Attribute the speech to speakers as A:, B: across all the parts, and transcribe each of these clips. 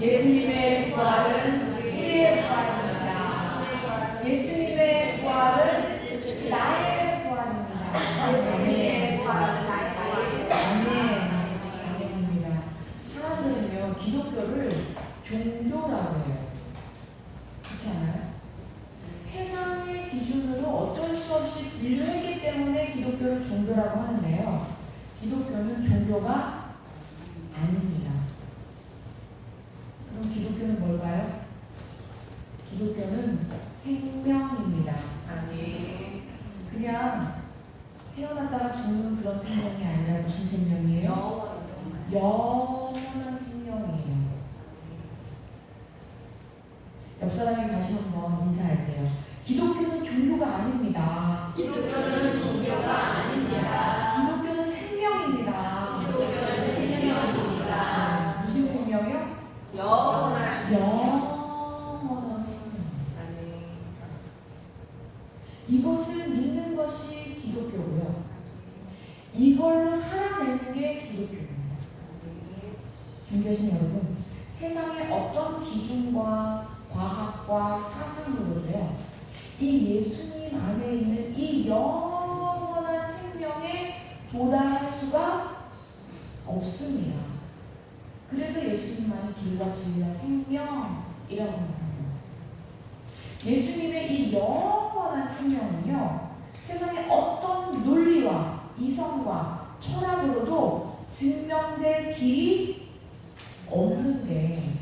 A: 예수님의 부활은 우리의 부활입니다. 예수님의 부활은 나의 부활입니다. 예수님의 부활은 나의 부활입니다. 아멘입니다. 사람들은요, 기독교를 종교라고 해요. 그렇지 않아요? 세상의 기준으로 어쩔 수 없이 분류했기 때문에 기독교를 종교라고 하는데요. 기독교는 종교가 아닙니다. 그럼 기독교는 뭘까요? 기독교는 생명입니다.
B: 아멘.
A: 그냥 태어났다가 죽는 그런 생명이 아니라 무슨 생명이에요? 영원한 생명이에요. 옆 사람이 다시 한번 인사할게요. 기독교는 종교가 아닙니다.
B: 기독교는 종교가 아닙니다.
A: 기독교는 생명입니다.
B: 기독교는 생명입니다.
A: 무슨 생명이요?
B: 영원한
A: 영원한 생명.
B: 아멘.
A: 이것을 믿는 것이 기독교고요. 이걸로 살아내는 게 기독교입니다. 존귀하신 여러분, 세상의 어떤 기준과 과학과 사상으로도요, 이 예수님 안에 있는 이 영원한 생명에 도달할 수가 없습니다. 그래서 예수님만이 길과 진리와 생명이라고 말합니다. 예수님의 이 영원한 생명은요, 세상의 어떤 논리와 이성과 철학으로도 증명될 길이 없는데,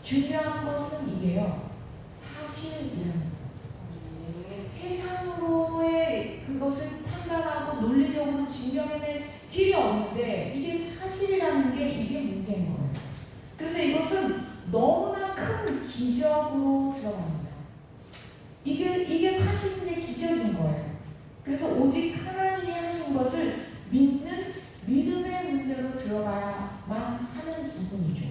A: 중요한 것은 이게요, 사실이라는 거예요. 세상으로의 그것을 판단하고 논리적으로 증명해낼 길이 없는데, 이게 사실이라는 게 이게 문제인 거예요. 그래서 이것은 너무나 큰 기적으로 들어갑니다. 이게 사실인데 기적인 거예요. 그래서 오직 하나님이 하신 것을 믿는 믿음의 문제로 들어가야만 하는 부분이죠.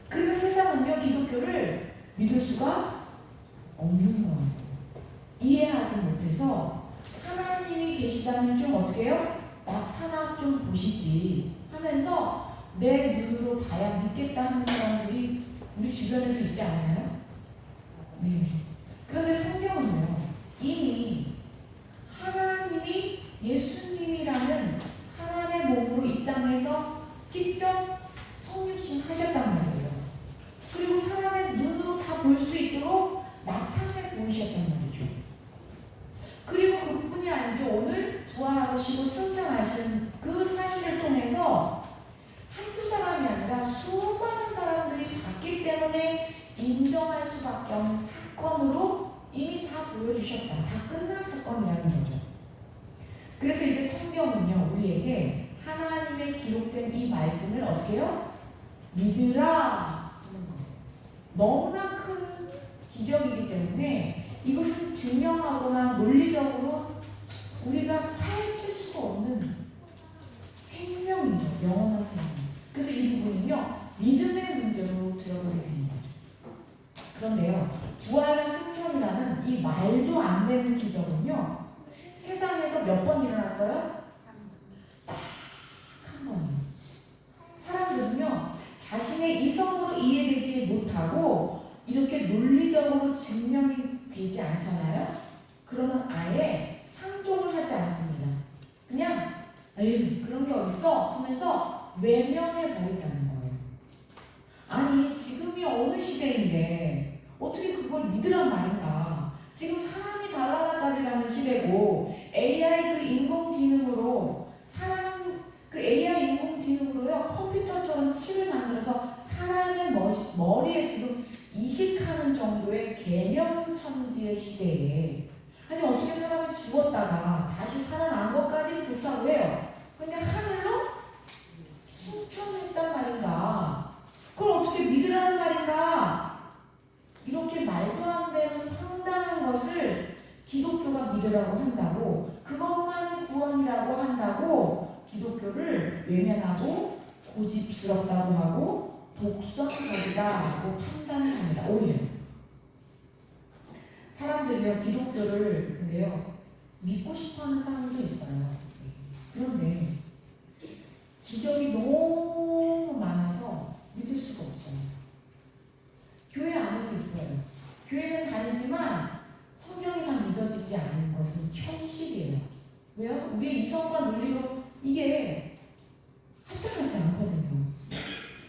A: 그래서 세상은요, 기독교를 믿을 수가 없는 거예요. 이해하지 못해서 하나님이 계시다면 좀 어떻게 해요? 나타나 좀 보시지 하면서 내 눈으로 봐야 믿겠다 하는 사람들이 우리 주변에도 있지 않나요? 네. 그런데 성경은요, 이미 하나님이 예수님이라는 사람의 몸으로 이 땅에서 직접 성육신 하셨단 말이에요. 그리고 사람의 눈으로 다 볼 수 있도록 나타내 보이셨단 말이죠. 그리고 그뿐이 아니죠. 오늘 부활하시고 승천하신 그 사실을 통해서 한두 사람이 아니라 수많은 사람들이 봤기 때문에 인정할 수밖에 없는 사건으로 이미 다 보여주셨다. 다 끝난 사건이라는 거죠. 그래서 이제 성경은요, 우리에게 하나님의 기록된 이 말씀을 어떻게 해요? 믿으라 하는 거예요. 너무나 큰 기적이기 때문에 이것은 증명하거나 논리적으로 우리가 파헤칠 수가 없는 생명이죠. 영원한 생명. 그래서 이 부분은요, 믿음의 문제로 들어가게 되는 거죠. 그런데요, 부활과 승천이라는 이 말도 안 되는 기적은요, 세상에서 몇 번 일어났어요? 딱 한 번이요. 사람들은요, 자신의 이성으로 이해되지 못하고 이렇게 논리적으로 증명이 되지 않잖아요. 그러면 아예 상종을 하지 않습니다. 그냥 에이, 그런 게 어딨어 하면서 외면해 버린다는 거예요. 아니, 지금이 어느 시대인데 어떻게 그걸 믿으란 말인가. 지금 사람이 달나라까지 가는 시대고 AI 그 인공지능으로 그 AI 인공지능으로요, 컴퓨터처럼 칩을 만들어서 사람의 머리에 지금 이식하는 정도의 계명천지의 시대에, 아니 어떻게 사람이 죽었다가 다시 살아난 것까지 좋다고 해요. 근데 하늘로 승천했단 말인가? 그걸 어떻게 믿으라는 말인가? 이렇게 말도 안 되는 황당한 것을 기독교가 믿으라고 한다고, 그것만이 구원이라고 한다고 기독교를 외면하고 고집스럽다고 하고 독선적이다라고 판단을 합니다. 오히려 사람들이요, 기독교를 근데요, 믿고 싶어하는 사람도 있어요. 그런데 기적이 너무 많아서 믿을 수가 없어요. 우리의 이성과 논리로 이게 합당하지 않거든요.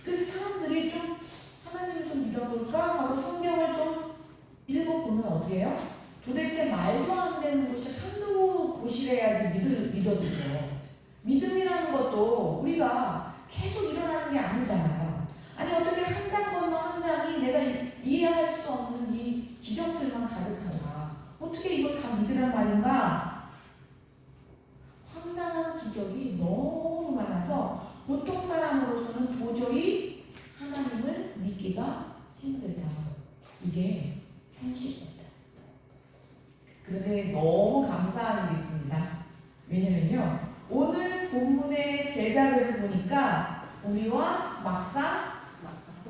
A: 그래서 사람들이 좀 하나님을 좀 믿어볼까 하고 성경을 좀 읽어보면 어떻게 해요? 도대체 말도 안 되는 곳이 한두 곳이래야지 믿어지죠. 믿음이라는 것도 우리가 계속 일어나는 게 아니잖아요. 아니 어떻게 한 장 건너 한 장이 내가 이해할 수 없는 이 기적들만 가득한가? 어떻게 이걸 다 믿으란 말인가? 황당한 기적이 너무 많아서 보통 사람으로서는 도저히 하나님을 믿기가 힘들다. 이게 현실입니다. 그런데 너무 감사한 일이 있습니다. 왜냐면요, 오늘 본문의 제자들을 보니까 우리와 막상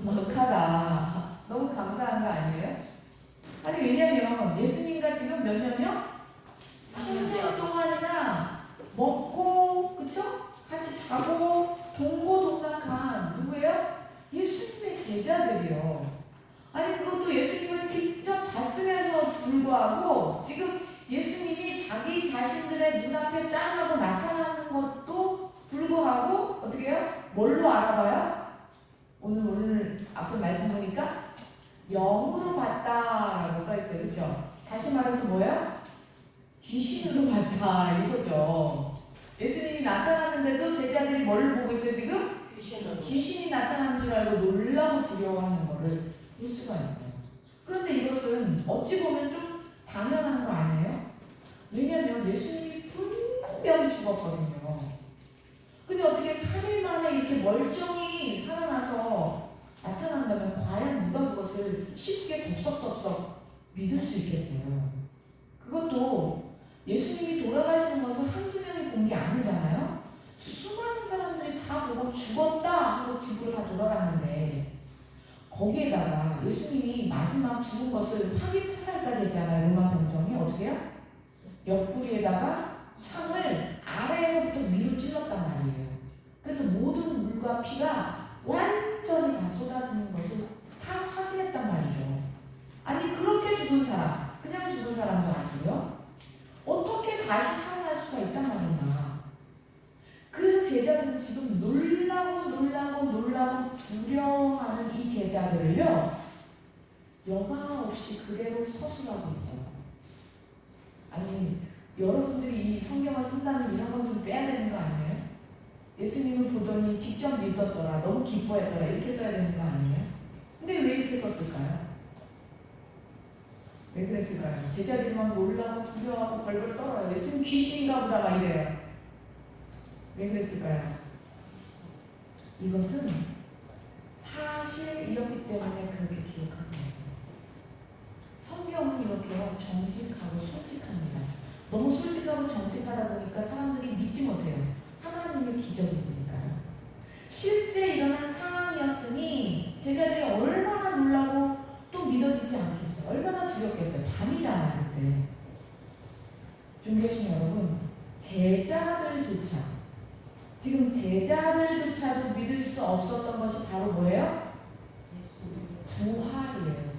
A: 막하다. 너무 감사한 거 아니에요? 아니 왜냐면 예수님과 지금 몇 년이요? 3년 동안이나 먹고 그쵸? 같이 자고 동고동락한 누구예요? 예수님의 제자들이요. 아니 그것도 예수님을 직접 봤으면서 불구하고 지금 예수님이 자기 자신들의 눈앞에 짠하고 나타나는 것도 불구하고 어떻게 해요? 뭘로 알아봐요? 오늘 앞에 말씀 보니까 영으로 봤다라고 써있어요. 그렇죠? 다시 말해서 뭐예요? 귀신으로 봤다 이거죠. 예수님이 나타났는데도 제자들이 뭘 보고 있어요 지금? 귀신이 나타난 줄 알고 놀라고 두려워하는 거를 볼 수가 있어요. 그런데 이것은 어찌 보면 좀 당연한 거 아니에요? 왜냐하면 예수님이 분명히 죽었거든요. 근데 어떻게 3일 만에 이렇게 멀쩡히 살아나서 나타난다면 과연 누가 그것을 쉽게 덥석덥석 믿을 수 있겠어요? 그것도 예수님이 돌아가시는 것을 한두 명이 본 게 아니잖아요. 수많은 사람들이 다 보고 죽었다 하고 집으로 다 돌아갔는데 거기에다가 예수님이 마지막 죽은 것을 확인 사살까지 했잖아요. 로마 병정이 어떻게 해요? 옆구리에다가 창을 아래에서부터 위로 찔렀단 말이에요. 그래서 모든 물과 피가 완전히 다 쏟아지는 것을 다 확인했단 말이죠. 아니 그렇게 죽은 사람, 그냥 죽은 사람도 아니고요. 어떻게 다시 살아날 수가 있단 말이냐. 그래서 제자들은 지금 놀라고 두려워하는 이 제자들을요, 여과 없이 그대로 서술하고 있어요. 아니 여러분들이 이 성경을 쓴다면 이런 건 좀 빼야 되는 거 아니에요? 예수님을 보더니 직접 믿었더라, 너무 기뻐했더라 이렇게 써야 되는 거 아니에요? 근데 왜 이렇게 썼을까요? 왜 그랬을까요? 제자들이 막 놀라고 두려워하고 벌벌 떨어요. 예수님 귀신인가 보다 막 이래요. 왜 그랬을까요? 이것은 사실이었기 때문에 그렇게 기억한 거예요. 성경은 이렇게 정직하고 솔직합니다. 너무 솔직하고 정직하다 보니까 사람들이 믿지 못해요. 하나님의 기적이니까요. 실제 일어난 상황이었으니 제자들이 얼마나 놀라고 또 믿어지지 않겠어요. 얼마나 두렵겠어요. 밤이잖아요 그때. 준비하신 여러분, 제자들조차 지금 제자들조차도 믿을 수 없었던 것이 바로 뭐예요? 부활이에요.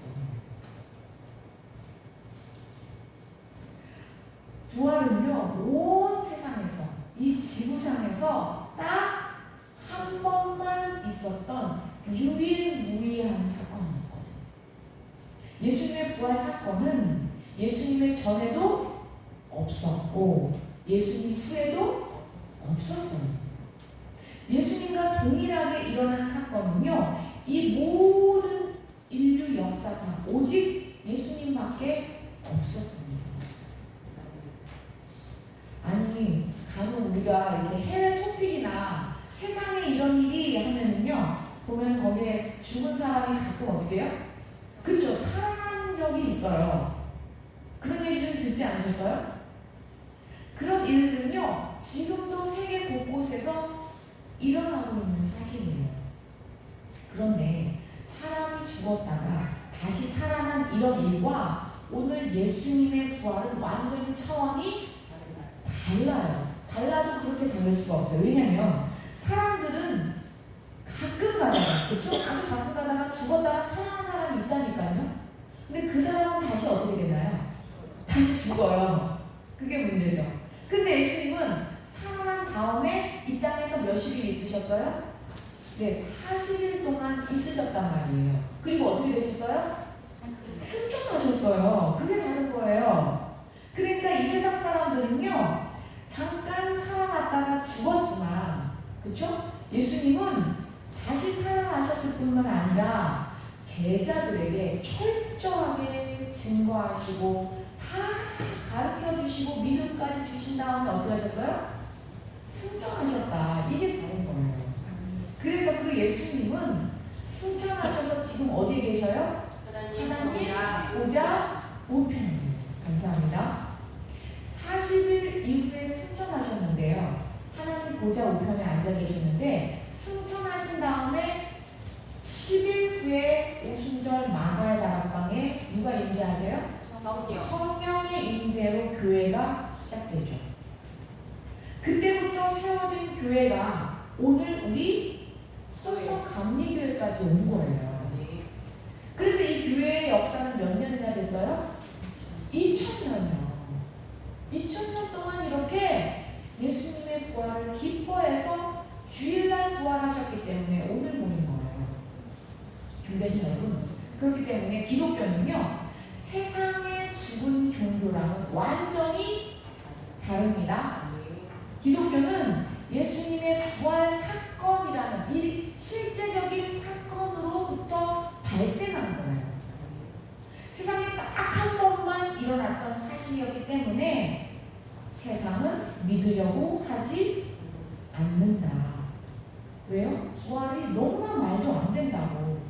A: 부활은요, 온 세상에서, 이 지구상에서 딱 한 번만 있었던 유일무이한 사건이었거든요. 예수님의 부활 사건은 예수님의 전에도 없었고 예수님 후에도 없었어요. 예수님과 동일하게 일어난 사건은요, 이 모든 인류 역사상 오직 예수님밖에 없었습니다. 아니 간혹 우리가 이렇게 해외 토픽이나 세상에 이런 일이 하면은요, 보면 거기에 죽은 사람이 가끔 어떻게 해요? 그쵸, 살아난 적이 있어요. 그런 얘기 좀 듣지 않으셨어요? 그런 일들은요 지금도 세계 곳곳에서 일어나고 있는 사실이에요. 그런데 사람이 죽었다가 다시 살아난 이런 일과 오늘 예수님의 부활은 완전히 차원이 달라요. 달라도 그렇게 다를 수가 없어요. 왜냐면 사람들은 가끔 가다가, 그쵸? 아주 가끔 가다가 죽었다가 살아난 사람이 있다니까요. 근데 그 사람은 다시 어떻게 되나요? 다시 죽어요. 그게 문제죠. 근데 예수님은 있으셨어요? 네, 40일 동안 있으셨단 말이에요. 그리고 어떻게 되셨어요? 승천하셨어요. 그게 다른 거예요. 그러니까 이 세상 사람들은요, 잠깐 살아났다가 죽었지만, 그쵸? 예수님은 다시 살아나셨을 뿐만 아니라 제자들에게 철저하게 증거하시고 다 가르쳐 주시고 믿음까지 주신 다음에 어떻게 하셨어요? 승천하셨다. 이게 다른 거예요. 그래서 그 예수님은 승천하셔서 지금 어디에 계셔요? 하나님 보좌 우편이에요. 감사합니다. 40일 이후에 승천하셨는데요. 하나님 보좌 우편에 앉아 계셨는데 승천하신 다음에 10일 후에 오순절 마가의 다락방에 누가 임재하세요? 성령의 임재로 교회가 시작되죠. 그때부터 세워진 교회가 오늘 우리 소성 감리교회까지 온 거예요. 그래서 이 교회의 역사는 몇 년이나 됐어요? 2000년이요. 2000년 동안 이렇게 예수님의 부활을 기뻐해서 주일날 부활하셨기 때문에 오늘 모인 거예요. 존귀하신 여러분, 그렇기 때문에 기독교는요, 세상의 죽은 종교랑은 완전히 다릅니다. 기독교는 예수님의 부활 사건이라는 이 실제적인 사건으로부터 발생한 거예요. 세상에 딱 한 번만 일어났던 사실이었기 때문에 세상은 믿으려고 하지 않는다. 왜요? 부활이 너무나 말도 안 된다고.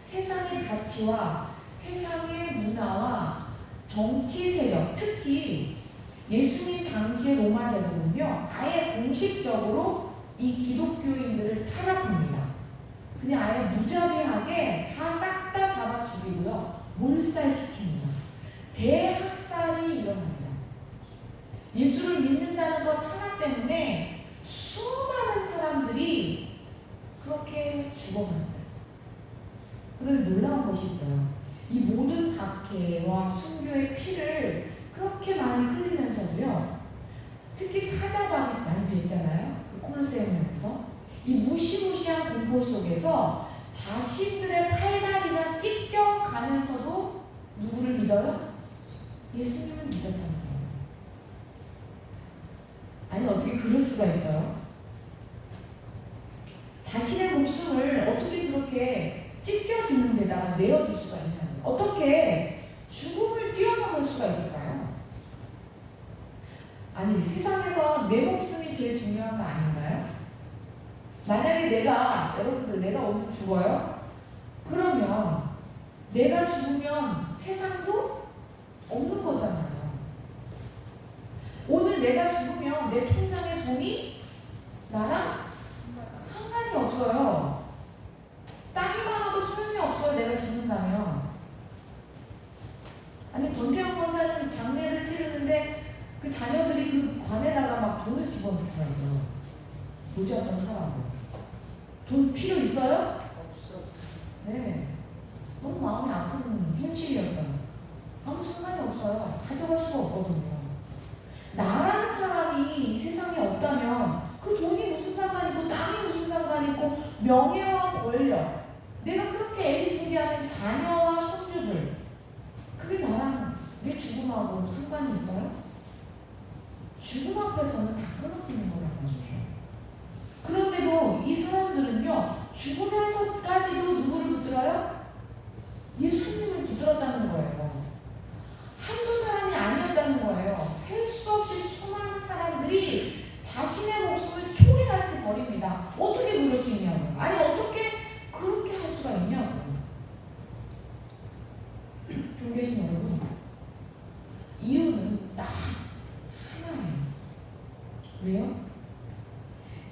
A: 세상의 가치와 세상의 문화와 정치 세력, 특히 예수님 당시의 로마 제국은요, 아예 공식적으로 이 기독교인들을 탄압합니다. 그냥 아예 무자비하게 다 싹 다 잡아 죽이고요, 몰살시킵니다. 대학살이 일어납니다. 예수를 믿는다는 것 하나 때문에 수많은 사람들이 그렇게 죽어갑니다. 그런데 놀라운 것이 있어요. 이 모든 박해와 순교의 피를 그렇게 많이 흘리면서도요, 특히 사자박이 많이 들잖아요. 그 콜로세움에서 이 무시무시한 공포 속에서 자신들의 팔다리가 찢겨가면서도 누구를 믿어요? 예수님을 믿었다는 거예요. 아니, 어떻게 그럴 수가 있어요? 자신의 목숨을 어떻게 그렇게 찢겨지는 데다가 내어줄 수가 있냐는 거예요. 어떻게 죽음을 뛰어넘을 수가 있을까요? 아니, 세상에서 내 목숨이 제일 중요한 거 아닌가요? 만약에 여러분들 내가 오늘 죽어요? 그러면 내가 죽으면 세상도 없는 거잖아요. 오늘 내가 죽으면 내 통장에 돈이 나랑 상관이 없어요. 땅이 많아도 소용이 없어요. 내가 죽는다면. 아니, 권태영 권사님 장례를 치르는데 그 자녀들이 그 관에다가 막 돈을 집어넣더라고요. 모자돈 하라고. 돈 필요 있어요?
B: 없어.
A: 네. 너무 마음이 아픈 현실이었어요. 아무 상관이 없어요. 가져갈 수가 없거든요. 나라는 사람이 이 세상에 없다면 그 돈이 무슨 상관이고 땅이 무슨 상관이고 명예와 권력, 내가 그렇게 애지중지하는 자녀와 손주들, 그게 나랑 내 죽음하고 상관이 있어요? 죽음 앞에서는 다 끊어지는 거라고 하시죠. 그런데도 이 사람들은요, 죽으면서까지도 누구를 붙들어요? 예수님을 붙들었다는 거예요. 한두 사람이 아니었다는 거예요. 셀 수 없이 수많은 사람들이 자신의 목숨을 초리같이 버립니다. 어떻게 그럴 수 있냐고요. 아니, 어떻게 그렇게 할 수가 있냐고요. 존귀하신 여러분, 이유는 딱 하나예요. 왜요?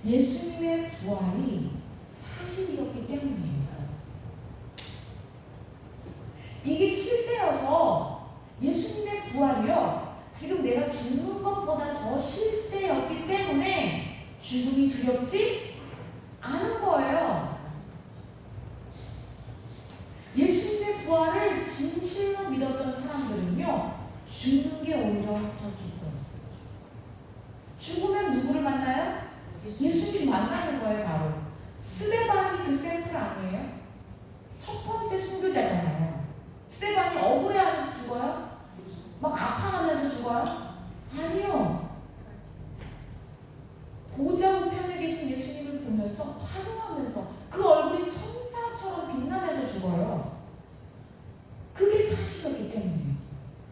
A: 예수님의 부활이 사실이었기 때문이에요. 이게 실제여서 예수님의 부활이요, 지금 내가 죽는 것보다 더 실제였기 때문에 죽음이 두렵지 않은 거예요. 예수님의 부활을 진실로 믿었던 사람들은요, 죽는 게 오히려 더 기뻤어요. 죽으면 누구를 만나요? 예수님 만나는 거예요, 바로. 태어나면서 그 얼굴이 천사처럼 빛나면서 죽어요. 그게 사실이었기 때문이에요.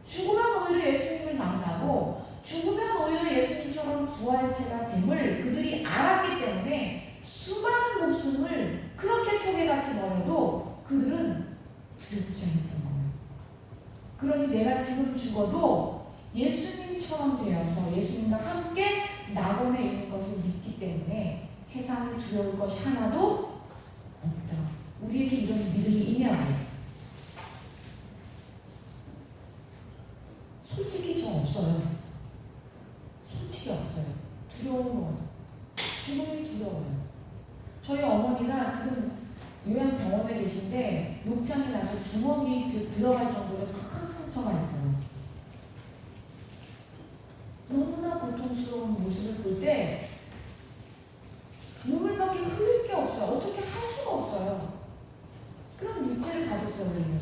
A: 죽으면 오히려 예수님을 만나고 죽으면 오히려 예수님처럼 부활체가 됨을 그들이 알았기 때문에 수많은 목숨을 그렇게 초계같이 버려도 그들은 두렵지 않았던 거예요. 그러니 내가 지금 죽어도 예수님처럼 되어서 예수님과 함께 낙원에 있는 것을 믿기 때문에 세상에 두려울 것이 하나도 없다. 우리에게 이런 믿음이 있냐고요. 솔직히 저 없어요. 솔직히 없어요. 두려워요. 죽음이 두려워요. 저희 어머니가 지금 요양병원에 계신데 욕창이 나서 주먹이 들어갈 정도로 큰 상처가 있어요. 너무나 고통스러운 모습을 볼 때 눈물밖에 흘릴 게 없어요. 어떻게 할 수가 없어요. 그런 육체를 가졌어요. 우리는.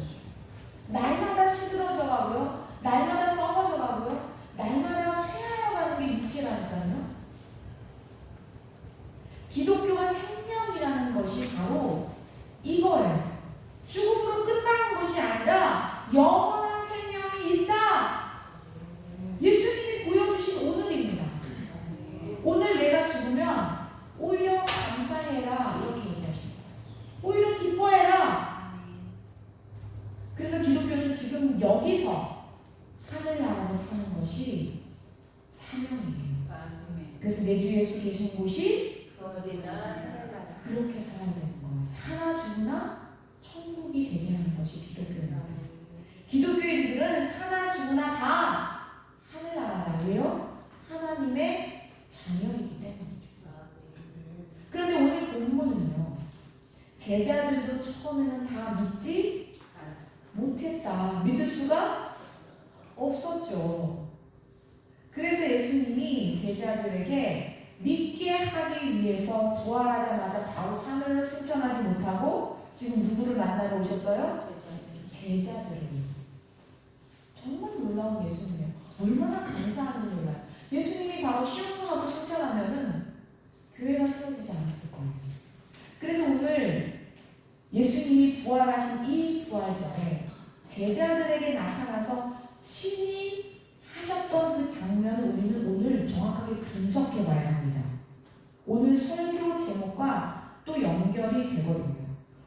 A: 날마다 시들어져 가고요. 날마다 썩어져 가고요. 날마다 쇠하여 가는 게 육체라니까요. 기독교가 생명이라는 것이 바로 이거예요. 죽음으로 끝나는 것이 아니라 영원한 생명이 있다. 예수님이 보여주신 오늘입니다. 오늘 내가 죽으면 오히려 감사해라 이렇게 얘기하셨어요. 오히려 기뻐해라. 그래서 기독교는 지금 여기서 하늘나라로 사는 것이 사명이에요. 그래서 내 주 예수 계신 곳이 그렇게 살아야 되는 거예요. 살아 죽으나 천국이 되게 하는 것이 기독교입니다. 기독교인들은 사나 죽으나 다 하늘나라다. 왜요? 하나님의 자녀이기 때문이죠. 그런데 오늘 본문은요. 제자들도 처음에는 다 믿지 못했다. 믿을 수가 없었죠. 그래서 예수님이 제자들에게 믿게 하기 위해서 부활하자마자 바로 하늘로 승천하지 못하고 지금 누구를 만나러 오셨어요? 제자들을. 정말 놀라운 예수님이에요. 얼마나 감사한지 몰라요. 예수님이 바로 슝 하고 승천하면은 교회가 쓰러지지 않았을 거예요. 그래서 오늘 예수님이 부활하신 이 부활절에 제자들에게 나타나서 친히 하셨던 그 장면을 우리는 오늘 정확하게 분석해 봐야 합니다. 오늘 설교 제목과 또 연결이 되거든요.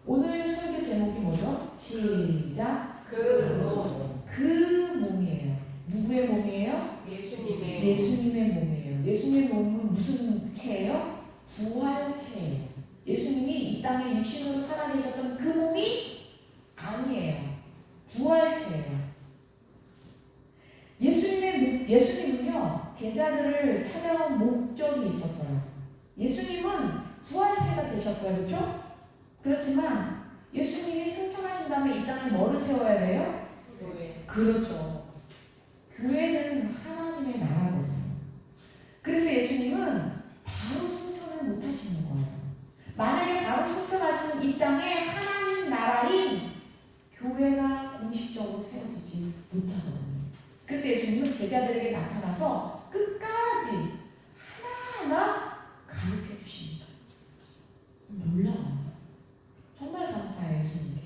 A: 오늘 설교 제목이 뭐죠? 시작. 그 몸이에요. 누구의 몸이에요? 예수님의 몸이에요. 예수님의 몸은 무슨 체예요? 부활체예요. 예수님이 이 땅에 육신으로 살아계셨던 그 몸이 아니에요. 부활체예요. 예수님은요, 제자들을 찾아온 목적이 있었어요. 예수님은 부활체가 되셨어요. 그렇죠? 그렇지만 예수님이 승천하신 다음에 이 땅에 뭐를 세워야 돼요? 교회. 그렇죠. 교회는 하나님의 나라거든요. 그래서 예수님은 바로 승천을 못 하시는 거예요. 만약에 바로 승천하시는 이 땅에 하나님 나라인 교회가 공식적으로 세워지지 못하거든요. 그래서 예수님은 제자들에게 나타나서 끝까지 하나하나 가르쳐 주십니다. 놀라워요. 정말 감사해요, 예수님께.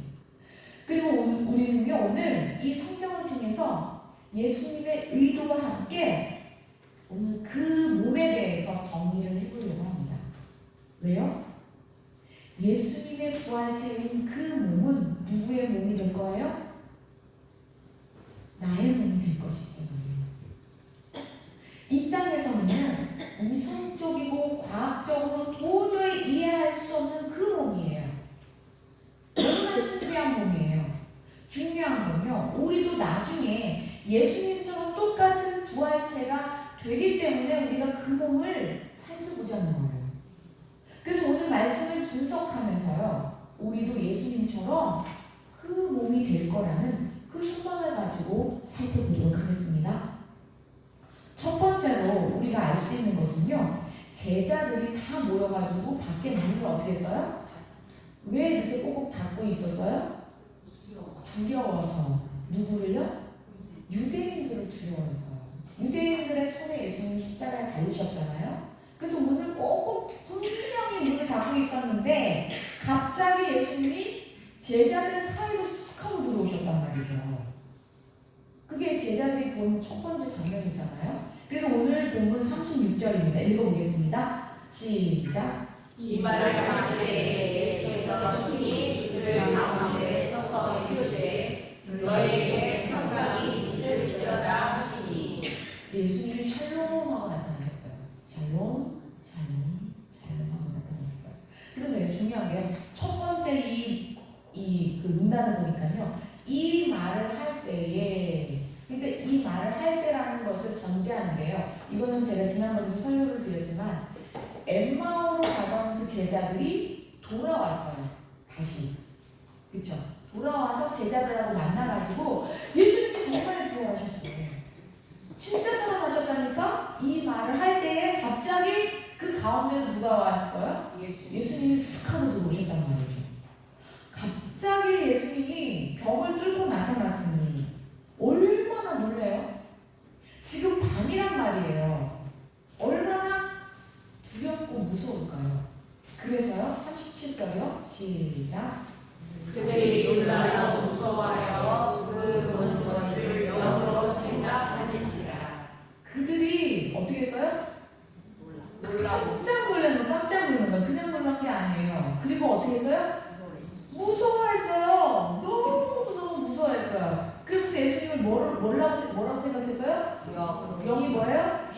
A: 그리고 우리는요, 오늘 이 성경을 통해서 예수님의 의도와 함께 오늘 그 몸에 대해서 정리를 해보려고 합니다. 왜요? 예수님의 부활체인 그 몸은 누구의 몸이 될 거예요? 나의 몸이 될 것이기 때문에. 이 땅에서는요, 이성적이고 과학적으로 도저히 이해할 수 없는 그 몸이에요. 너무나 신비한 몸이에요. 중요한 건요, 우리도 나중에 예수님처럼 똑같은 부활체가 되기 때문에 우리가 그 몸을 살펴보자는 거예요. 그래서 오늘 말씀을 분석하면서요, 우리도 예수님처럼 그 몸이 될 거라는 그 소망을 가지고 살펴보도록 하겠습니다. 첫 번째로 우리가 알 수 있는 것은요, 제자들이 다 모여가지고 밖에 문을 어떻게 했어요? 왜 이렇게 꼭꼭 닫고 있었어요? 두려워서. 누구를요? 유대인들을 두려워했어요. 유대인들의 손에 예수님이 십자가에 달리셨잖아요. 그래서 문을 꼭 분명히 문을 닫고 있었는데 갑자기 예수님이 제자들 사이로 쓱 하고 들어오셨단 말이죠. 그게 제자들이 본 첫 번째 장면이잖아요. 그래서 오늘 본문 36절입니다. 읽어보겠습니다. 시작.
B: 이 말을 하되 예수께서 친히 그들 가운데 서서 이르되 너에게 평강이 있을지어다 하시니
A: 예수님이 샬롬하고 나타났어요. 샬롬, 샬롬, 샬롬하고 나타났어요. 그런데 중요한 게 첫 번째 그 문단을 보니까요. 이 말을 할 때에, 그러니까 이 말을 할 때라는 것을 전제하는데요. 이거는 제가 지난번에도 설명을 드렸지만 엠마오로 가던 그 제자들이 돌아왔어요. 다시. 그쵸? 돌아와서 제자들하고 만나가지고 예수님이 정말 부활하셨어요. 진짜 살아나셨다니까? 이 말을 할 때에 갑자기 그 가운데는 누가 왔어요? 예수님이 쓱 하고 들어오셨단 말이죠. 갑자기 예수님이 벽을 뚫고 나타났으니 얼마나 놀래요? 지금 밤이란 말이에요. 얼마나 두렵고 무서울까요? 그래서요, 37절이요. 시작.
B: 그들이 놀라며 무서워하여 그 보는 것을 영으로 생각하는지라.
A: 그들이 어떻게 했어요?
B: 놀라고
A: 깜짝 놀라는 거야. 그냥 놀란 게 아니에요. 그리고 어떻게 했어요? 무서워했어요. 너무 무서워했어요. 그러면서 예수님은 뭐라고 생각했어요? 영이 뭐예요?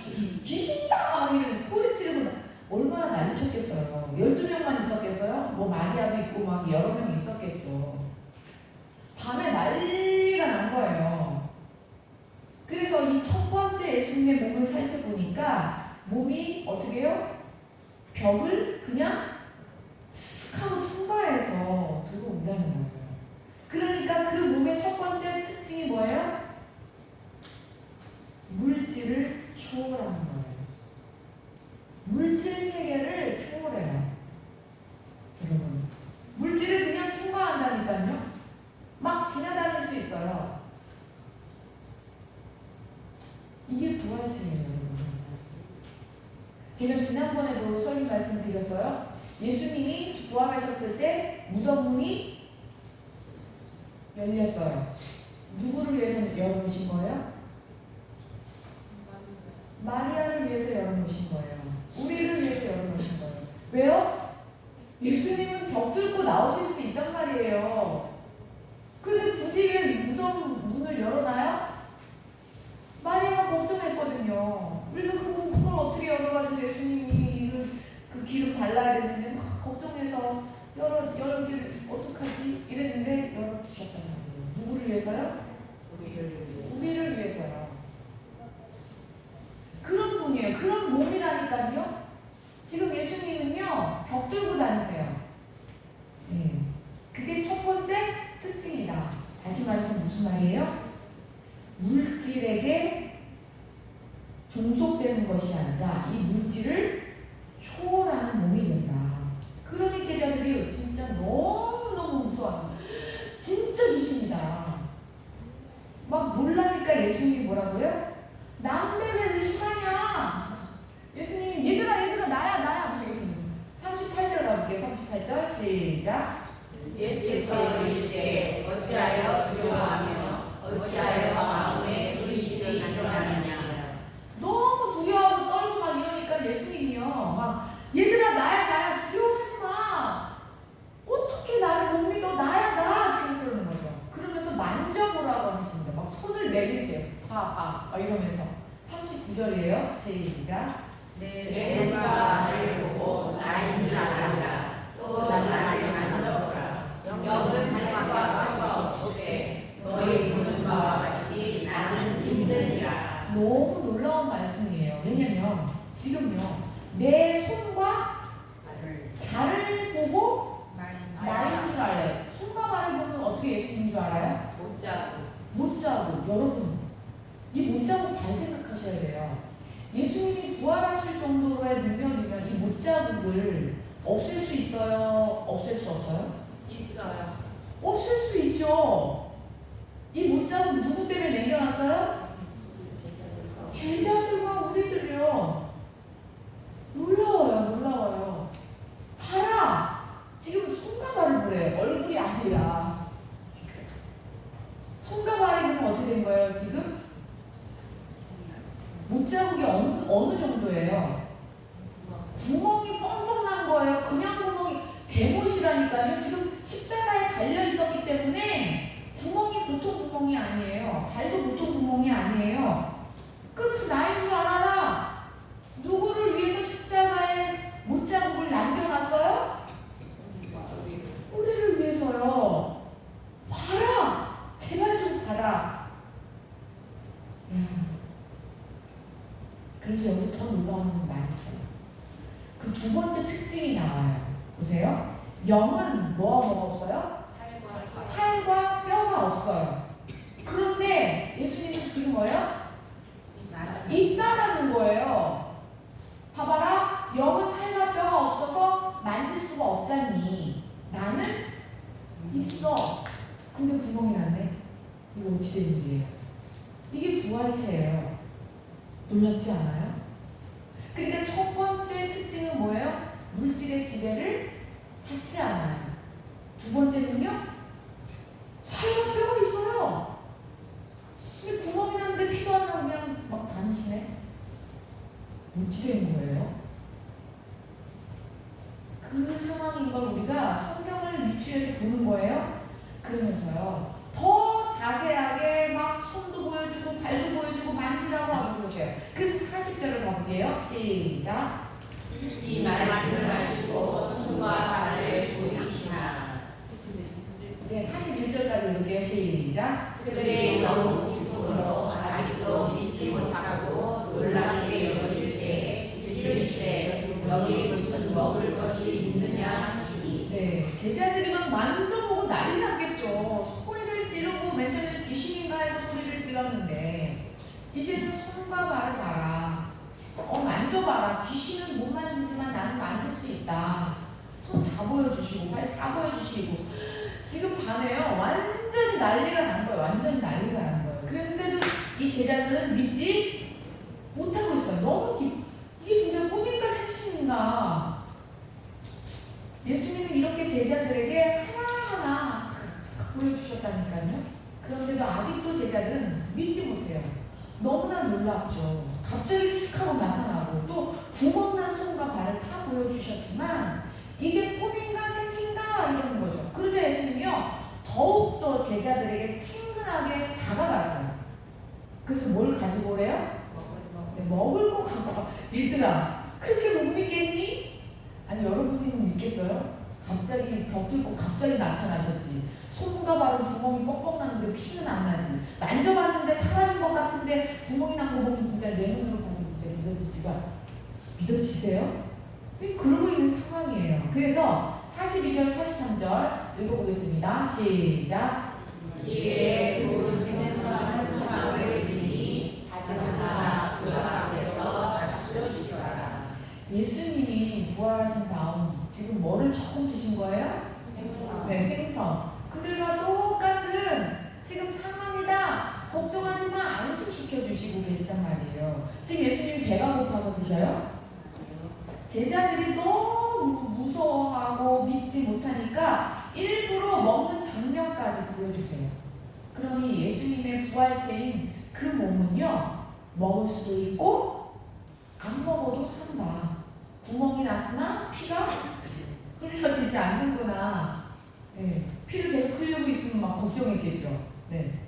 A: 귀신이다! 막 이러면서 소리 지르고 얼마나 난리쳤겠어요. 12명만 있었겠어요? 뭐 마리아도 있고 막 여러 명이 있었겠죠. 밤에 난리가 난 거예요. 그래서 이 첫 번째 예수님의 몸을 살펴보니까 몸이 어떻게 해요? 벽을 그냥 슥 하고 통과해서 들어온다는 거예요. 그러니까 그 몸의 첫 번째 특징이 뭐예요? 물질을 초월하는 거예요. 물질 세계를 초월해요. 여러분, 물질을 그냥 통과한다니까요. 막 지나다닐 수 있어요. 이게 부활체예요, 여러분. 제가 지난번에도 설교 말씀드렸어요. 예수님이 부활하셨을 때 무덤 문이 열렸어요. 누구를 위해서 열어놓으신 거예요? 마리아를 위해서 열어놓으신 거예요. 우리를 위해서 열어놓으신 거예요. 왜요? 예수님은 벽 뚫고 나오실 수 있단 말이에요. 근데 굳이 왜 무덤 문을 열어놔요? 마리아가 걱정했거든요. 우리가 그걸 어떻게 열어가지고 예수님이 그 기름 발라야 되는데 막 걱정해서 열기를 어떡하지? 이랬는데 열어주셨단 말이에요. 누구를 위해서요? 우리를 위해서요. 그런 분이에요. 그런 몸이라니까요. 지금 예수님은요, 벽 뚫고 다니세요. 네. 그게 첫 번째 특징이다. 다시 말해서 무슨 말이에요? 물질에게 종속되는 것이 아니라 이 물질을 초월하는 몸이 된다. 그러니 제자들이 진짜 너무너무 무서워요. 진짜 귀신이다. 막 놀라니까 예수님이 뭐라고요? 남매를 의심하냐? 예수님, 얘들아, 나야. 38절 가볼게요. 38절 시작.
B: 예수께서 이르시되 어찌하여 두려워하며 어찌하여 마음에 의심이 일어나느냐.
A: 너무 두려워하고 떨고 막 이러니까 예수님이요. 막 얘들아, 나야. 두려워하지 마. 어떻게 나를 못 믿어? 나야. 계속 그러는 거죠. 그러면서 만져보라고 하십니다. 막 손을 내리세요. 봐. 이러면서. 39절이에요. 시작.
B: 내 누가 나를 보고 나인 줄 알아라. 또 나를 만져보라. 영은 사람과 뼈가 없으되 너희 보는 바와 같이 나는 힘드니라.
A: 너무 놀라운 말씀이에요. 왜냐면 지금요. 내 손과 발을 보고 나인 줄 알아요. 손과 발을 보면 어떻게 예수님인 줄 알아요? 못자국. 여러분, 이 못자국 잘 생각하셔야 돼요. 예수님이 부활하실 정도로의 능력이면 이 못자국을 없앨 수 있어요? 없앨 수 없어요?
B: 있어요.
A: 없앨 수 있죠. 이 못자국 누구 때문에 남겨놨어요? 제자들과 우리들요. 놀라 못자국이 어느 정도예요? 구멍이 뻥뻥 난 거예요. 그냥 구멍이 대못이라니까요. 지금 십자가에 달려 있었기 때문에 구멍이 보통 구멍이 아니에요. 발도 보통 구멍이 아니에요. 그래서 나인 줄 알아라. 누구를 위해서 십자가에 못자국을 남겨놨어요? 우리를 위해서요. 봐라. 제발 좀 봐라. 그래서 여기서 더 놀라운 건 많이 있어요. 그 두 번째 특징이 나와요. 보세요. 영은 뭐가 없어요? 살과 뼈가 없어요. 그런데 예수님은 지금 뭐예요? 있다라는 거예요. 봐봐라. 영은 살과 뼈가 없어서 만질 수가 없잖니. 나는 있어. 근데 구멍이 났네. 이거 어찌 된 일이에요? 이게 부활체예요. 놀랍지 않아요? 그러니까 첫 번째 특징은 뭐예요? 물질의 지배를 받지 않아요. 두 번째는요? 살과 뼈가 있어요. 근데 구멍이 났는데 피도 안 나고 그냥 막 다니시네. 어찌 된 거예요? 그 상황인 걸 우리가 성경을 밑줄에서 보는 거예요. 그러면서요. 더 자세하게 막 손도 보여주고 발도 보여주고 만지라고 하고 그러세요. 그래서 40절을 가볼게요. 시작.
B: 이 말씀을 하시고 손과 발을 보이시나.
A: 네, 41절까지 읽을게요. 시작.
B: 그들의 너무 기쁨으로 아직도 믿지 못하고 놀랍게 여길 때 이르시되 너희 무슨 먹을 것이 있느냐 하시니.
A: 네, 제자들이 막 만져보고 난리 났겠죠. 소리를 지르고 맨 처음에 귀신인가 해서 소리를 질렀는데 이제는 손과 발을 봐라. 만져봐라. 귀신은 못 만지지만 나는 만질 수 있다. 손 다 보여주시고 발 다 보여주시고 지금 밤에요. 완전히 난리가 난 거예요. 완전히 난리가 난 거예요. 그런데도 이 제자들은 믿지 못하고 있어요. 너무 이게 진짜 꿈인가 생신인가. 예수님은 이렇게 제자들에게 하나하나 보여주셨다니까요. 그런데도 아직도 제자들은 믿지 못해요. 너무나 놀랍죠. 갑자기 슥 하고 나타나고 또 구멍난 손과 발을 다 보여주셨지만 이게 꿈인가 생신가 이러는 거죠. 그러자 예수님이요 더욱더 제자들에게 친근하게 다가가서요. 그래서 뭘 가지고 오래요? 먹을 거 갖고 와. 얘들아 그렇게 못 믿겠니? 아니 여러분이 믿겠어요? 갑자기 벽 뚫고 갑자기 나타나셨지. 손과 발은 구멍이 뻑뻑 나는데 피는 안 나지. 만져봤는데 사람인 것 같은데 구멍이 난 거 보면 진짜 내 눈으로 봐도 진짜 믿어지세요? 지금 그러고 있는 상황이에요. 그래서 42절 43절 읽어보겠습니다. 시작.
B: 이에 두 생선 한 방울 이니 받으사 그 앞에서 잡수시더라.
A: 예수님이 부활하신 다음 지금 뭐를 처음 드신 거예요? 네, 생선. 그들과 똑같은 지금 상황이다. 걱정하지 마. 안심시켜 주시고 계시단 말이에요. 지금 예수님이 배가 고파서 드셔요? 제자들이 너무 무서워하고 믿지 못하니까 일부러 먹는 장면까지 보여주세요. 그러니 예수님의 부활체인 그 몸은요 먹을 수도 있고 안 먹어도 산다. 구멍이 났으나 피가 흘러지지 않는구나. 네, 피를 계속 흘리고 있으면 막 걱정했겠죠. 네.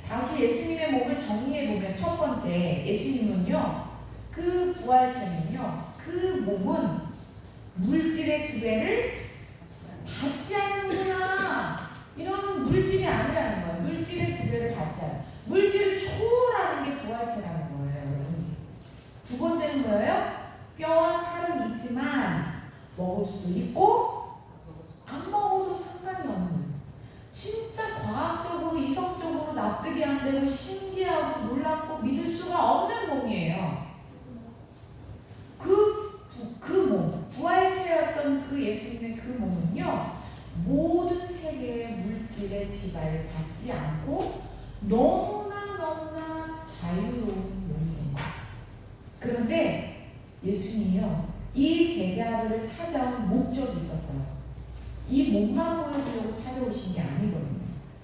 A: 다시 예수님의 몸을 정리해보면 첫 번째 예수님은요 그 부활체는요 그 몸은 물질의 지배를 받지 않는구나. 이런 물질이 아니라는 거예요. 물질의 지배를 받지 않아요. 물질을 초월하는 게 부활체라는 거예요. 여러분. 두 번째는 뭐예요? 뼈와 살은 있지만 먹을 수도 있고 안 먹어도 상관이 없는 진짜 과학적으로 이성적으로 납득이 안 되고 신기하고 놀랍고 믿을 수가 없는 몸이에요. 그 몸, 부활체였던 그 예수님의 그 몸은요 모든 세계의 물질의 지배를 받지 않고 너무나 자유로운 몸이 된 거예요. 그런데 예수님이요 이 제자들을 찾아온 목적이 있었어요. 이 몸만 보여주려고 찾아오신 게 아니거든요.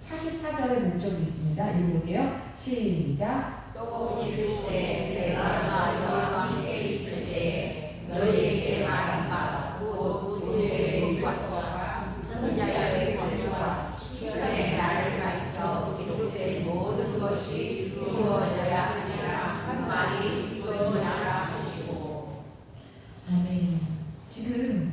A: 44절의 목적이 있습니다. 읽어볼게요. 시작.
B: 또 이르시되 내가 너희와 함께 있을 때 너희에게 말한 바 곧 모세의 율법과 선지자의 권위와 시편의 나를 가리켜 기록된 모든 것이 이루어져야 하리라 한 말이 이것이라 하시고.
A: 아멘. 지금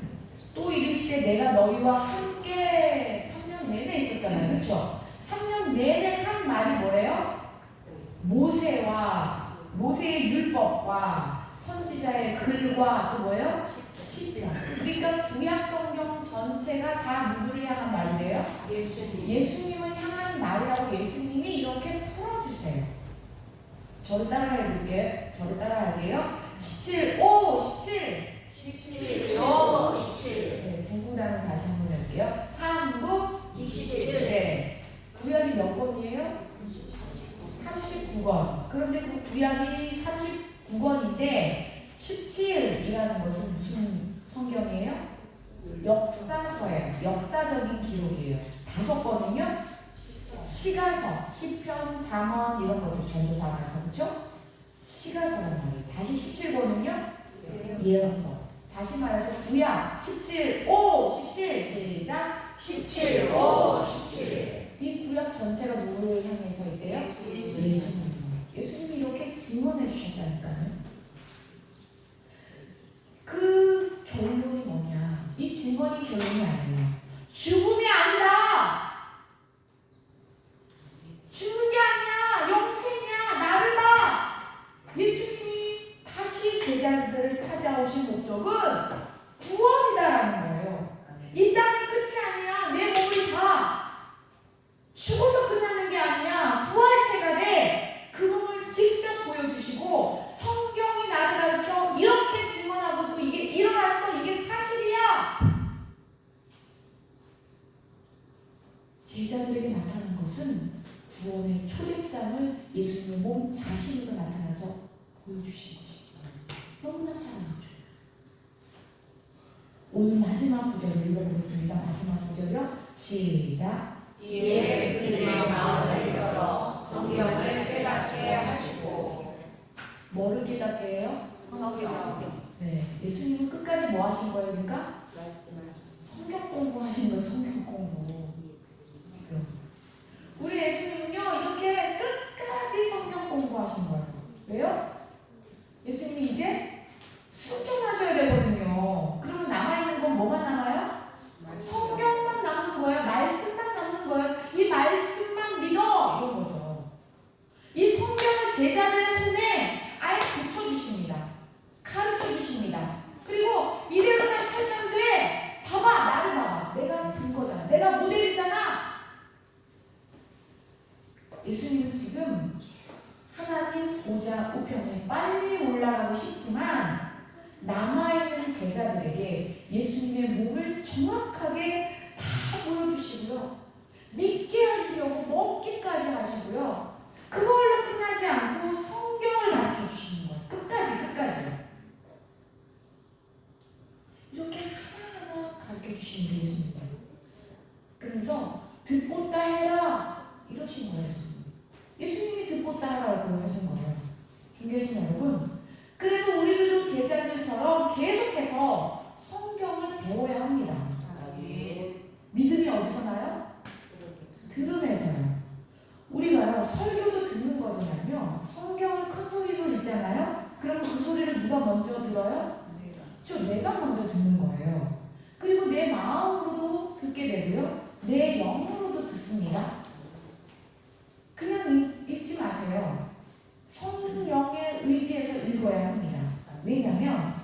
A: 또 이르시되 내가 너희와 함께 3년 내내 있었잖아요. 그렇죠? 3년 내내 한 말이 뭐래요? 모세의 율법과 선지자의 글과 또 뭐예요? 시편. 그러니까 구약 성경 전체가 다 누구를 향한 말이래요? 예수님을 향한 말이라고 예수님이 이렇게 풀어주세요. 저를 따라해볼게요. 17, 5, 17.
B: 17, 5, 17.
A: 네, 중국단은 다시 한번 해볼게요. 3, 9,
B: 27.
A: 네. 구약이 몇 권이에요? 39권. 그런데 그 구약이 39권인데 17이라는 것은 무슨 성경이에요? 역사서예요. 역사적인 기록이에요. 5권은요? 시가서, 시편, 잠언 이런 것들 전부 다 가서 그렇죠? 시가서란 말이에요. 다시 17권은요? 예언서. 다시 말해서 구약 17, 5, 17 시작.
B: 17, 5, 17.
A: 이 구약 전체가 누구를 향해서 있대요? 예수님. 예수님이 이렇게 증언해 주셨다니까요. 그 결론이 뭐냐? 이 증언이 결론이 아니에요. 죽음이 아니다. 죽는 게 아니야. 영생이야. 나를 봐. 예수님이 다시 제자들을 찾아오신 목적은 구원이다라는 거예요. 이 땅이 끝이 아니야. 내 몸을 봐. 죽어서 끝나는 게 아니야. 부활체가 돼. 그 몸을 직접 보여주시고 성경이 나를 가르쳐 이렇게 증언하고 또 이게 일어났어. 이게 사실이야. 제자들에게 나타난 것은 구원의 초대장을 예수님의 몸 자신으로 나타나서 보여주신 것입니다. 너무나 사랑하죠. 오늘 마지막 구절을 읽어보겠습니다. 마지막 구절이요. 시작.
B: 이에 그들의 마음을 열어 성경을 깨닫게 하시고.
A: 뭐를 깨닫게 해요?
B: 성경.
A: 네, 예수님은 끝까지 뭐 하신 거예요? 그러니까 성경 공부하신 거예요. 성경 공부. 지금 우리 예수님은요 이렇게 끝까지 성경 공부하신 거예요. 왜요? 예수님이 이제 순종하셔야 되거든요. 그러면 남아있는 건 뭐만 남아요? 성경만 남는 거예요. 말씀만 남는 거예요. 이 말씀만 믿어 이런 거죠. 이 성경을 제자들의 손에 아예 붙여주십니다. 가르쳐주십니다. 그리고 이대로만 살면 돼. 봐봐. 나를 봐봐. 내가 증거잖아. 내가 모델이잖아. 예수님은 지금 하나님 보좌 우편에 빨리 올라가고 싶지만 남아있는 제자들에게 예수님의 몸을 정확하게 다 보여주시고요. 믿게 하시려고 먹기까지 하시고요. 그걸로 끝나지 않고 성경을 가르쳐 주시는 거예요. 끝까지. 이렇게 하나하나 가르쳐 주시는 게 예수님이에요. 그래서 듣보다 해라 이러신 거예요. 예수님이 듣보다 하라고 하신 거예요. 중계신 여러분. 그래서 우리들도 제자들처럼 계속해서 성경을 배워야 합니다. 믿음이 어디서 나요? 들음에서요. 우리가요 설교도 듣는 거지만요 성경을 큰 소리로 읽잖아요. 그럼 그 소리를 누가 먼저 들어요? 내가 먼저 듣는 거예요. 그리고 내 마음으로도 듣게 되고요 내 영으로도 듣습니다. 그냥 읽지 마세요. 성령의 의지에서 읽어야 합니다. 왜냐하면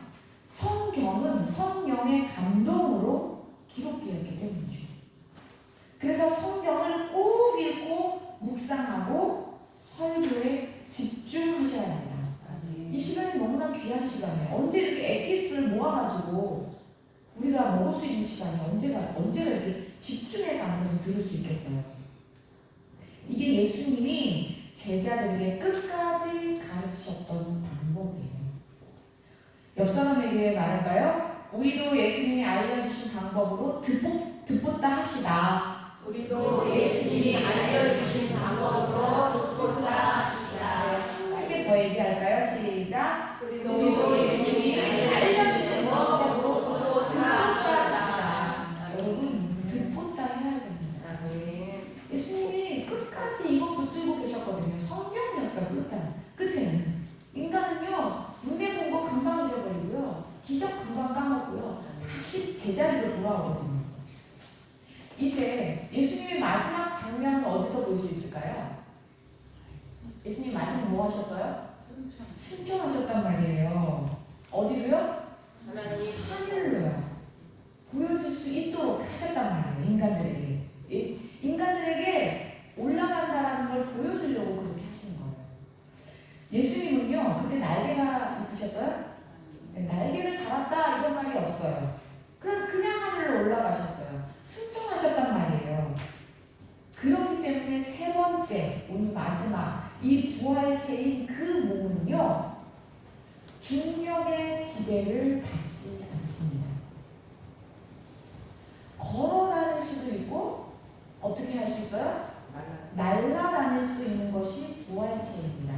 A: 성경은 성령의 감동으로 기록되었기 때문이죠. 그래서 성경을 꼭 읽고 묵상하고 설교에 집중하셔야 합니다. 이 시간이 너무나 귀한 시간이에요. 언제 이렇게 엑기스를 모아가지고 우리가 먹을 수 있는 시간이 언제가 이렇게 집중해서 앉아서 들을 수 있겠어요. 이게 예수님이 제자들에게 끝까지 가르치셨던 방법이에요. 옆 사람에게 말할까요? 우리도 예수님이 알려주신 방법으로 듣보다 합시다.
B: 우리도 예수님이 알려주신 방법으로 듣보다 합시다.
A: 네, 이제 예수님의 마지막 장면은 어디서 볼 수 있을까요? 예수님 마지막 뭐 하셨어요? 승천하셨단 말이에요. 어디로요?
B: 하나님
A: 하늘로요. 보여줄 수 있도록 하셨단 말이에요. 인간들에게. 인간들에게 올라간다라는 걸 보여주려고 그렇게 하신 거예요. 예수님은요, 그때 날개가 있으셨어요? 네, 날개를 달았다 이런 말이 없어요. 그냥 하늘로 올라가셨어요. 승천하셨단 말이에요. 그렇기 때문에 세 번째, 오늘 마지막 이 부활체인 그 몸은요, 중력의 지배를 받지 않습니다. 걸어다닐 수도 있고 어떻게 할 수 있어요? 날아다닐 수도 있는 것이 부활체입니다.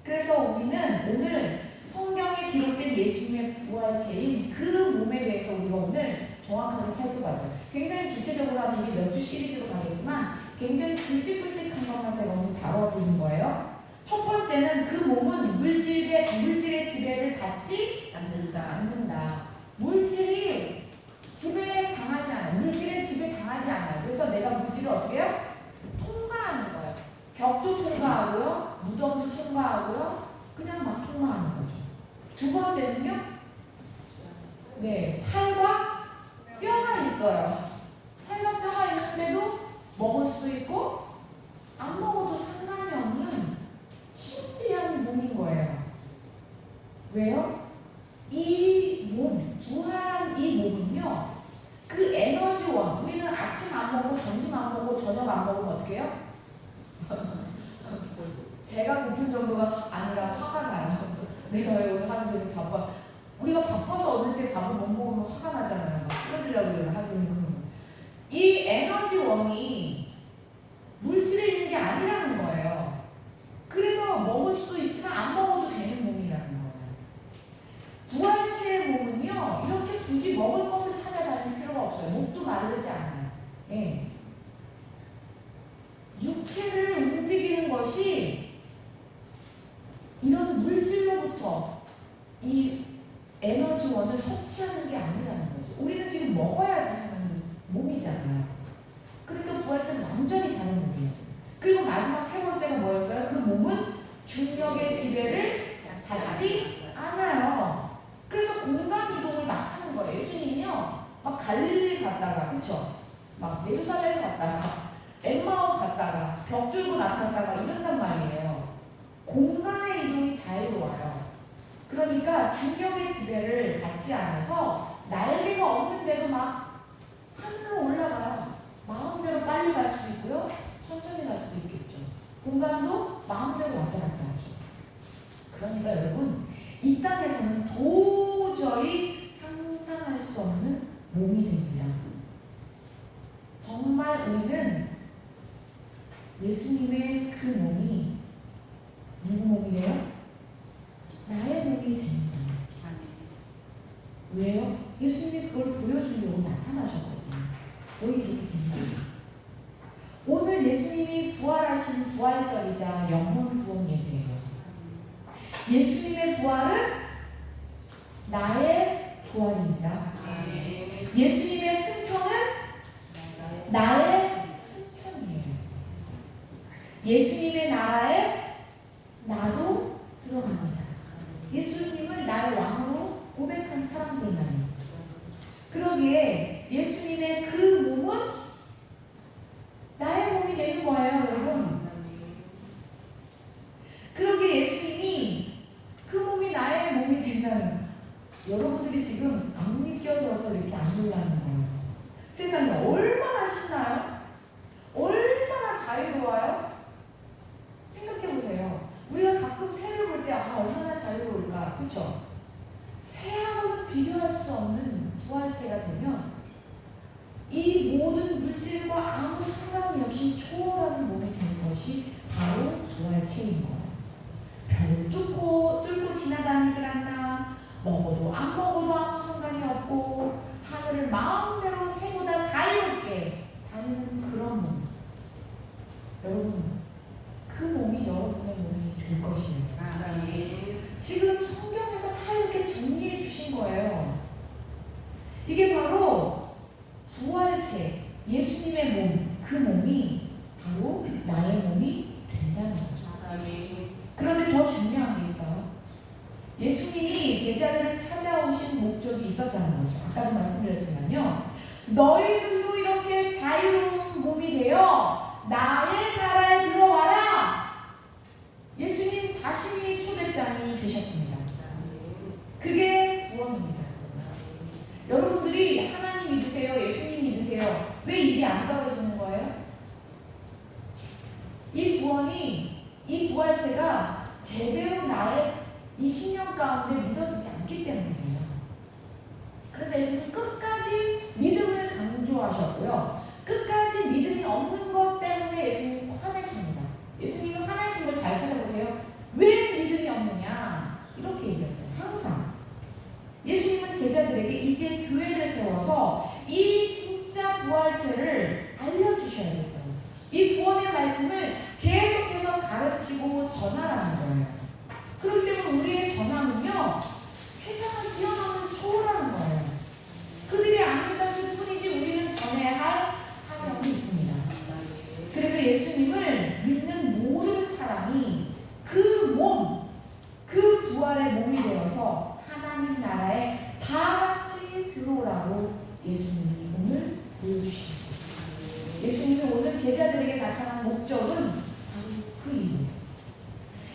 A: 그래서 우리는 오늘 성경에 기록된 예수님의 부활체인 그 몸에 대해서 우리가 오늘 정확하게 살펴봤어요. 굉장히 구체적으로 하면 이게 몇 주 시리즈로 가겠지만 굉장히 굵직굵직한 것만 제가 오늘 다뤄드린 거예요. 첫 번째는 그 몸은 물질의 지배를 받지 않는다. 물질이 지배에 당하지 않아요. 물질에 지배 당하지 않아요. 그래서 내가 물질을 어떻게 해요? 통과하는 거예요. 벽도 통과하고요. 무덤도 통과하고요. 그냥 막 통과하는 거죠. 두 번째는요. 네, 살과 뼈가 있어요. 살과 뼈가 있는데도 먹을 수도 있고 안 먹어도 상관이 없는 신비한 몸인 거예요. 왜요? 이 몸, 부활한 이 몸은요, 그 에너지원, 우리는 아침 안 먹고 점심 안 먹고 저녁 안 먹으면 어떻게 해요? 배가 고픈 정도가 아니라 화가 나요. 내가 왜 오늘 하루 종일 바빠. 우리가 바빠서 얻는데 밥을 못 먹으면 화가 나잖아요. 막 쓰러지려고 하루 종일. 이 에너지원이 물질에 있는 게 아니라는 거예요. 그래서 먹을 수도 있지만 안 먹어도 되는 몸이라는 거예요. 부활체의 몸은요, 이렇게 굳이 먹을 것을 찾아다닐 필요가 없어요. 목도 마르지 않아요. 예. 육체를 움직이는 것이 이런 물질로부터 이 에너지원을 섭취하는 게 아니라는 거죠. 우리는 지금 먹어야지 하는 몸이잖아요. 그러니까 부활체는 완전히 다른 몸이에요. 그리고 마지막 세 번째가 뭐였어요? 그 몸은 중력의 지배를 받지 않아요. 그래서 공간 이동을 막 하는 거예요. 예수님이요, 막 갈릴리 갔다가, 그쵸? 막 예루살렘 갔다가, 엠마오 갔다가, 벽 들고 나섰다가 이런단 말이에요. 공간의 이동이 자유로워요. 그러니까 중력의 지배를 받지 않아서 날개가 없는데도 막 하늘로 올라가요. 마음대로 빨리 갈 수도 있고요. 천천히 갈 수도 있겠죠. 공간도 마음대로 왔다 갔다 하죠. 그러니까 여러분, 이 땅에서는 도저히 상상할 수 없는 몸이 됩니다. 정말 우리는 예수님의 그 몸이 누구 몸이래요? 나의 몸이 됩니다. 왜요? 예수님이 그걸 보여주려고 나타나셨거든요. 너희 이렇게 된다. 오늘 예수님이 부활하신 부활절이자 영혼 구원 예배예요. 예수님의 부활은 나의 부활입니다. 예수님의 승천은 나의 승천이에요. 예수님의 나라에 나도 들어갑니다. 예수님을 나의 왕으로 고백한 사람들만요. 그러기에 예수님의 그 몸은 나의 몸이 되는 거예요, 여러분. 그러기에 예수님이 그 몸이 나의 몸이 된다는, 여러분들이 지금 안 믿겨져서 이렇게 안 놀라는 거예요. 세상이 얼마나 신나요? 얼마나 자유로워요? 생각해보세요. 우리가 가끔 새를 볼 때 얼마나 자유로울까, 그쵸? 새하고는 비교할 수 없는 부활체가 되면 이 모든 물질과 아무 상관이 없이 초월하는 몸이 되는 것이 바로 부활체인 거예요. 별을 뚫고 지나다니질 않나, 먹어도 안 먹어도 아무 상관이 없고 하늘을 마음대로 새보다 자유롭게 다니는 그런 몸. 여러분, 그 몸이 여러분의 몸이 될 것이에요. 지금 성경에서 다 이렇게 정리해 주신 거예요. 이게 바로 부활체, 예수 예수님의 몸, 그 몸이 바로 나의 몸이 된다는 거죠. 그런데 더 중요한 게 있어요. 예수님이 제자들을 찾아오신 목적이 있었다는 거죠. 아까도 말씀드렸지만요. 너희들도 이렇게 자유로운 몸이 되어 나의 나라에 들어와라. 예수님 자신이 초대장이 되셨습니다. 그게 구원입니다. 여러분들이 하나님 믿으세요? 예수님 믿으세요? 왜 입이 안 떨어지는 거예요? 이 구원이, 이 부활체가 제대로 나의 이 신령 가운데 믿어지지 않기 때문이에요. 그래서 예수님 끝까지 믿음을 강조하셨고요. 끝까지 믿음이 없는 것 때문에 예수님이 화내십니다. 예수님이 화내신 걸 잘 찾아보세요. 왜 믿음이 없느냐? 이렇게 얘기했어요. 항상. 예수님은 제자들에게 이제 교회를 세워서 이 진짜 부활체를 알려주셔야겠어요. 이 구원의 말씀을 계속해서 가르치고 전하라는 거예요. 그렇기 때문에 우리의 전함은요, 세상을 뛰어넘는 초월하는 거예요. 그들이 안 믿었을 뿐이지 우리는 전해야 할 사명이 있습니다. 그래서 예수님을 믿는 모든 사람이 그 몸, 그 부활의 몸이 되어서 하나님 나라에 다 같이 들어오라고 예수님이 오늘 보여주십니다. 예수님이 오늘 제자들에게 나타난 목적은 바로 그 이유예요.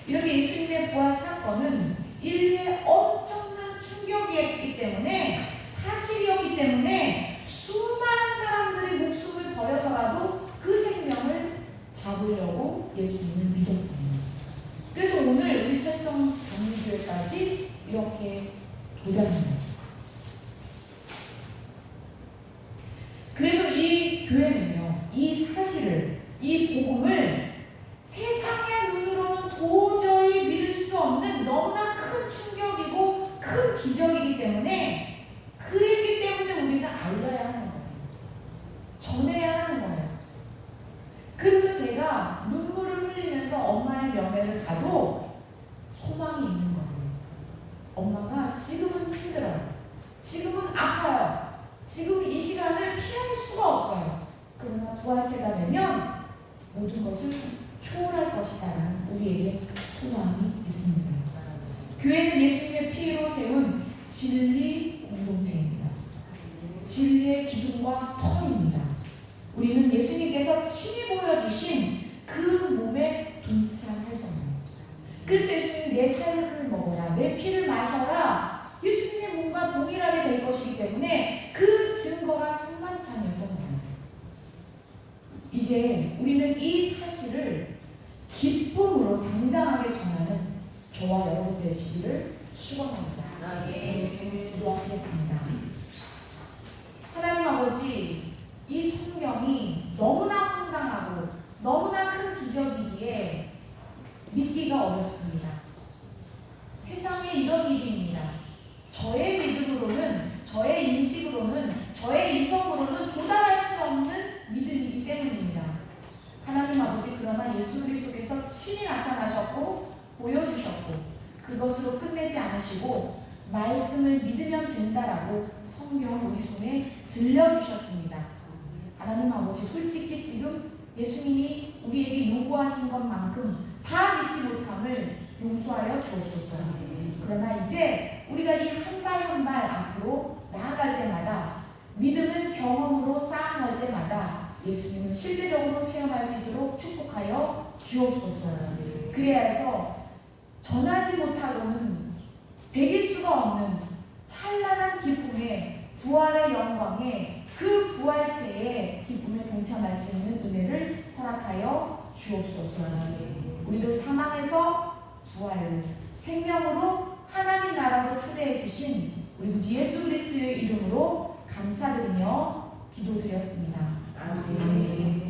A: 이렇게 예수님의 부활 사건은 인류에 엄청난 충격이었기 때문에, 사실이었기 때문에 수많은 사람들이 목숨을 버려서라도 그 생명을 잡으려고 예수님을 믿었습니다. 그래서 오늘 우리 새성 단일교회까지 이렇게 도달한 거죠. 그래서 이 교회는요, 이 사실을, 이 복음을 세상의 눈으로는 도저히 믿을 수 없는 너무나 큰 충격이고 큰 기적이기 때문에, 그렇기 때문에 우리는 알려야 하는 거예요. 전해야 하는 거예요. 그래서 제가 눈물을 흘리면서 엄마의 면회를 가도 소망이 있는 거예요. 엄마가 지금은 힘들어요. 지금은 아파요. 지금 이 시간을 피할 수가 없어요. 그러나 부활체가 되면 모든 것을 초월할 것이다라는 우리에게 소망이 있습니다. 교회는 예수님의 피로 세운 진리 공동체입니다. 진리의 기둥과 터입니다. 우리는 예수님께서 친히 보여주신 그 몸에 동참할 거예요. 그래서 예수님이 내 살을 먹어라, 내 피를 마셔라, 예수님의 몸과 동일하게 될 것이기 때문에 그 증거가 성만찬이었던 거예요. 이제 우리는 이 사실을 기쁨으로 당당하게 전하는 저와 여러분 되시기를 축원합니다. 기도하시겠습니다. 하나님 아버지, 이 성경이 너무나 황당하고 너무나 큰 기적이기에 믿기가 어렵습니다. 세상에 이런 일입니다. 저의 믿음으로는, 저의 인식으로는, 저의 이성으로는 도달할 수 없는 믿음이기 때문입니다. 하나님 아버지, 그러나 예수 그리스도께서 친히 나타나셨고 보여주셨고 그것으로 끝내지 않으시고 말씀을 믿으면 된다라고 성경을 우리 손에 들려주셨습니다. 하나님 아버지, 솔직히 지금 예수님이 우리에게 요구하신 것만큼 다 믿지 못함을 용서하여 주옵소서. 그러나 이제 우리가 이 한 발 한 발 앞으로 나아갈 때마다, 믿음을 경험으로 쌓아갈 때마다 예수님을 실제적으로 체험할 수 있도록 축복하여 주옵소서. 그래야 해서 전하지 못하고는 배길 수가 없는 찬란한 기쁨의 부활의 영광에, 그 부활체의 기쁨에 동참할 수 있는 은혜를 허락하여 주옵소서. 우리를 사망에서 부활로, 생명으로 하나님 나라로 초대해 주신 우리 구주 예수 그리스도의 이름으로 감사드리며 기도드렸습니다. 아멘.